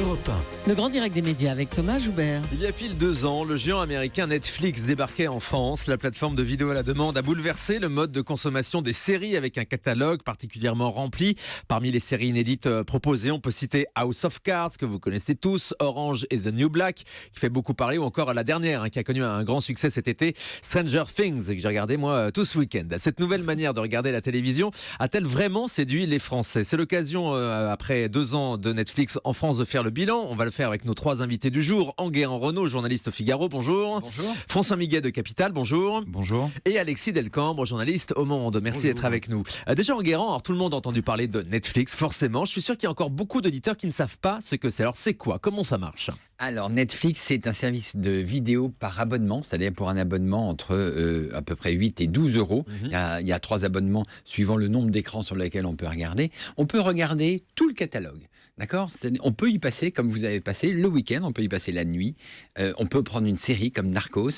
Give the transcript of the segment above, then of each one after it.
Europe 1. Le grand direct des médias avec Thomas Joubert. Il y a pile 2 ans, le géant américain Netflix débarquait en France. La plateforme de vidéo à la demande a bouleversé le mode de consommation des séries avec un catalogue particulièrement rempli. Parmi les séries inédites proposées, on peut citer House of Cards, que vous connaissez tous, Orange et The New Black, qui fait beaucoup parler, ou encore la dernière, qui a connu un grand succès cet été, Stranger Things, que j'ai regardé moi tout ce week-end. Cette nouvelle manière de regarder la télévision a-t-elle vraiment séduit les Français ? C'est l'occasion, après 2 ans de Netflix en France, de faire le bilan. On va le faire avec nos 3 invités du jour. Enguerrand Renaud, journaliste au Figaro, bonjour. Bonjour. François Miguet de Capital, bonjour. Bonjour. Et Alexis Delcambre, journaliste au Monde. Merci d'être avec nous. Déjà Enguerrand, alors tout le monde a entendu parler de Netflix, forcément. Je suis sûr qu'il y a encore beaucoup d'auditeurs qui ne savent pas ce que c'est. Alors c'est quoi ? Comment ça marche ? Alors Netflix, c'est un service de vidéo par abonnement, c'est-à-dire pour un abonnement entre à peu près 8 et 12 euros. Il y a 3 abonnements suivant le nombre d'écrans sur lesquels on peut regarder. On peut regarder tout le catalogue. D'accord ? On peut y passer, comme vous avez passé, le week-end, on peut y passer la nuit. On peut prendre une série comme Narcos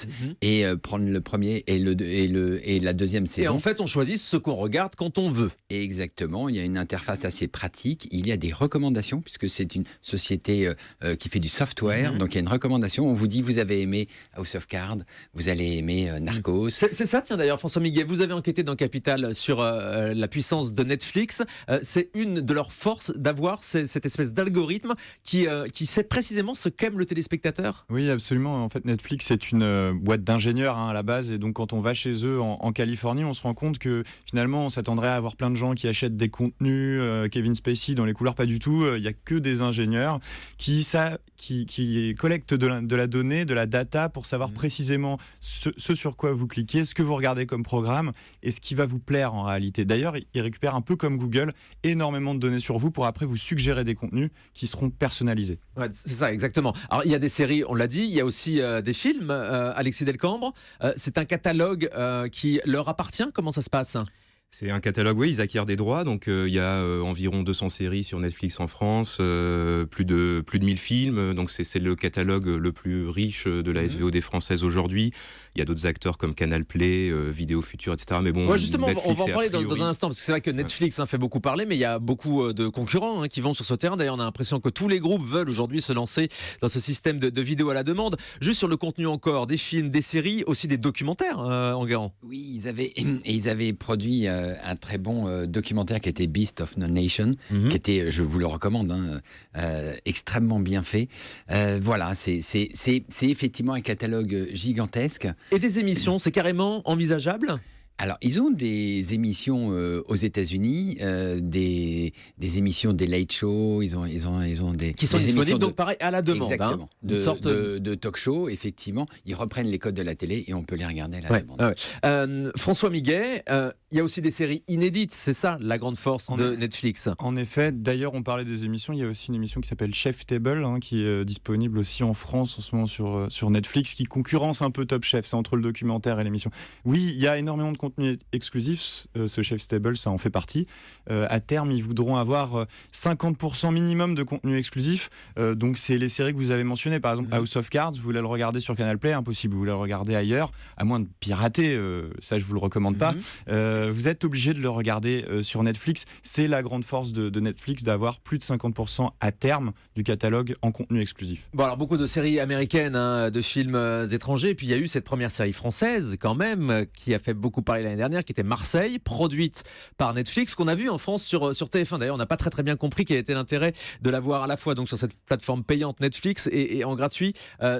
et prendre le premier et la deuxième saison. Et en fait, on choisit ce qu'on regarde quand on veut. Et exactement, il y a une interface assez pratique. Il y a des recommandations, puisque c'est une société qui fait du software. Donc il y a une recommandation. On vous dit, vous avez aimé House of Cards, vous allez aimer Narcos. C'est ça, tiens d'ailleurs, François Miguet, vous avez enquêté dans Capital sur la puissance de Netflix. C'est une de leurs forces d'avoir cette espèce d'algorithme qui sait précisément ce qu'aime le téléspectateur. Oui, absolument. En fait, Netflix, c'est une boîte d'ingénieurs à la base. Et donc, quand on va chez eux en Californie, on se rend compte que finalement, on s'attendrait à avoir plein de gens qui achètent des contenus, Kevin Spacey dans les couleurs, pas du tout. Il n'y a que des ingénieurs qui collectent de la donnée, de la data pour savoir précisément ce sur quoi vous cliquez, ce que vous regardez comme programme et ce qui va vous plaire en réalité. D'ailleurs, ils récupèrent un peu comme Google énormément de données sur vous pour après vous suggérer des contenus qui seront personnalisés. Ouais, c'est ça, exactement. Alors, il y a des séries, on l'a dit, il y a aussi des films. Alexis Delcambre, c'est un catalogue qui leur appartient. Comment ça se passe ? C'est un catalogue, oui, ils acquièrent des droits, donc il y a environ 200 séries sur Netflix en France, plus de 1000 films, donc c'est le catalogue le plus riche de la SVOD française aujourd'hui. Il y a d'autres acteurs comme Canal Play, Vidéo Future, etc. Mais bon, justement, Netflix, on va en parler a priori... dans un instant, parce que c'est vrai que Netflix fait beaucoup parler, mais il y a beaucoup de concurrents qui vont sur ce terrain. D'ailleurs, on a l'impression que tous les groupes veulent aujourd'hui se lancer dans ce système de vidéo à la demande. Juste sur le contenu encore, des films, des séries, aussi des documentaires, Enguerrand. Oui, ils avaient produit un très bon documentaire qui était Beast of No Nation, qui était, je vous le recommande, extrêmement bien fait. Voilà, c'est effectivement un catalogue gigantesque. Et des émissions, c'est carrément envisageable ? Alors, ils ont des émissions aux États-Unis, des émissions des late show, ils ont des qui sont disponibles donc pareil à la demande. Exactement. Une sorte de talk show, effectivement, ils reprennent les codes de la télé et on peut les regarder à la demande. François Miguet, il y a aussi des séries inédites, c'est ça la grande force de Netflix. En effet, d'ailleurs, on parlait des émissions. Il y a aussi une émission qui s'appelle Chef Table, qui est disponible aussi en France en ce moment sur Netflix, qui concurrence un peu Top Chef. C'est entre le documentaire et l'émission. Oui, il y a énormément de contenu exclusif. Ce Chef Table, ça en fait partie. À terme, ils voudront avoir 50% minimum de contenu exclusif. Donc, c'est les séries que vous avez mentionnées. Par exemple, House of Cards, vous voulez le regarder sur Canal Play, impossible. Vous voulez le regarder ailleurs, à moins de pirater. Ça, je vous le recommande pas. Vous êtes obligé de le regarder sur Netflix. C'est la grande force de Netflix d'avoir plus de 50% à terme du catalogue en contenu exclusif. Bon, alors beaucoup de séries américaines, de films étrangers. Puis il y a eu cette première série française quand même qui a fait beaucoup parler l'année dernière, qui était Marseille, produite par Netflix, qu'on a vu en France sur TF1. D'ailleurs, on n'a pas très bien compris quel était l'intérêt de la voir à la fois donc sur cette plateforme payante Netflix et en gratuit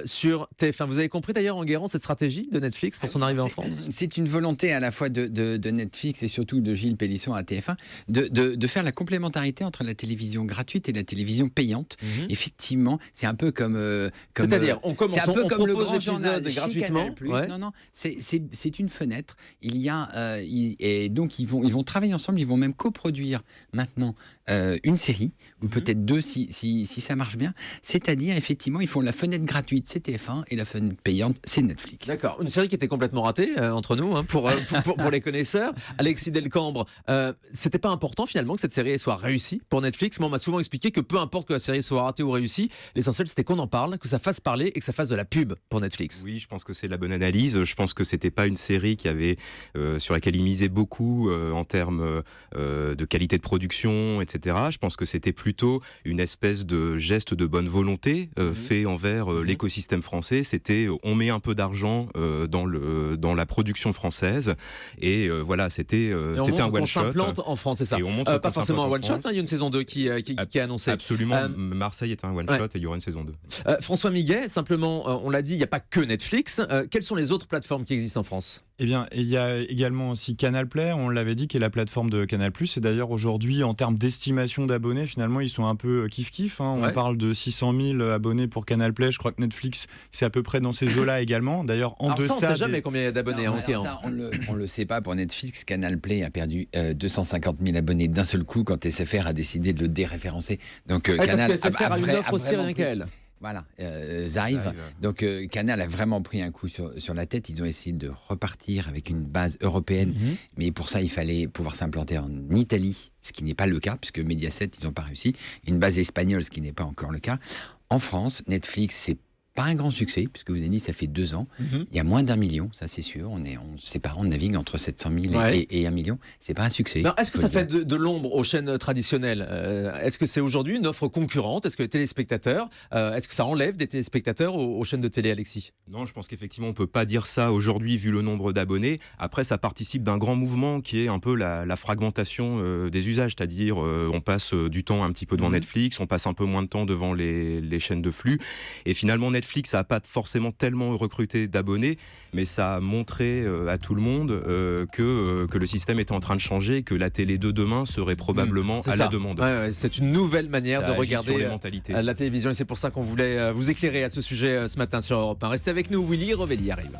sur TF1. Vous avez compris d'ailleurs, Enguerrand, cette stratégie de Netflix pour son arrivée en France ? C'est une volonté à la fois de Netflix et surtout de Gilles Pélisson à TF1 de faire la complémentarité entre la télévision gratuite et la télévision payante. Effectivement, c'est un peu comme c'est-à-dire on commence, c'est un peu on comme le propose grand journal gratuitement. Non, c'est une fenêtre. Il y a et donc ils vont travailler ensemble. Ils vont même coproduire maintenant une série ou peut-être 2 si ça marche bien. C'est-à-dire effectivement, ils font la fenêtre gratuite, c'est TF1 et la fenêtre payante, c'est Netflix. D'accord, une série qui était complètement ratée entre nous pour les connaisseurs. Alexis Delcambre, c'était pas important finalement que cette série soit réussie pour Netflix. Moi, on m'a souvent expliqué que peu importe que la série soit ratée ou réussie, l'essentiel c'était qu'on en parle, que ça fasse parler et que ça fasse de la pub pour Netflix. Oui, je pense que c'est la bonne analyse. Je pense que c'était pas une série qui avait sur laquelle il misait beaucoup en termes de qualité de production, etc. etc. Je pense que c'était plutôt une espèce de geste de bonne volonté fait envers l'écosystème français. C'était on met un peu d'argent dans la production française et voilà, c'était un one shot. S'implante en France, c'est ça. Et on montre pas forcément un one shot. Il y a une saison 2 qui est annoncée. Absolument. Marseille est un one shot et il y aura une saison 2. François Miguet, simplement, on l'a dit, il n'y a pas que Netflix. Quelles sont les autres plateformes qui existent en France ? Eh bien, il y a également aussi Canal Play, on l'avait dit, qui est la plateforme de Canal+. Et d'ailleurs, aujourd'hui, en termes d'estimation d'abonnés, finalement, ils sont un peu kiff-kiff. Hein. On parle de 600 000 abonnés pour Canal Play. Je crois que Netflix, c'est à peu près dans ces eaux-là également. D'ailleurs, en deçà... on ne sait jamais combien il y a d'abonnés. On le sait pas pour Netflix. Canal Play a perdu 250 000 abonnés d'un seul coup quand SFR a décidé de le déréférencer. Donc, Canal parce que SFR a une offre aussi rien qu'elle. Voilà, Zive. Donc Canal a vraiment pris un coup sur la tête. Ils ont essayé de repartir avec une base européenne, mais pour ça il fallait pouvoir s'implanter en Italie, ce qui n'est pas le cas puisque Mediaset ils n'ont pas réussi. Une base espagnole, ce qui n'est pas encore le cas. En France, Netflix c'est pas un grand succès, puisque vous avez dit ça fait 2 ans. Il y a moins d'1 million, ça c'est sûr. On sépare, on navigue entre 700 000 et 1 million. C'est pas un succès. Non, est-ce que ça fait de l'ombre aux chaînes traditionnelles ? Est-ce que c'est aujourd'hui une offre concurrente ? Est-ce que les téléspectateurs, est-ce que ça enlève des téléspectateurs aux chaînes de télé, Alexis ? Non, je pense qu'effectivement on peut pas dire ça aujourd'hui vu le nombre d'abonnés. Après, ça participe d'un grand mouvement qui est un peu la fragmentation des usages, c'est-à-dire on passe du temps un petit peu devant Netflix, on passe un peu moins de temps devant les chaînes de flux, et finalement Netflix ça n'a pas forcément tellement recruté d'abonnés, mais ça a montré à tout le monde que le système était en train de changer, que la télé de demain serait probablement à la demande. C'est une nouvelle manière de regarder sur les mentalités. La télévision, et c'est pour ça qu'on voulait vous éclairer à ce sujet ce matin sur Europe 1. Restez avec nous, Willy Revelli arrive.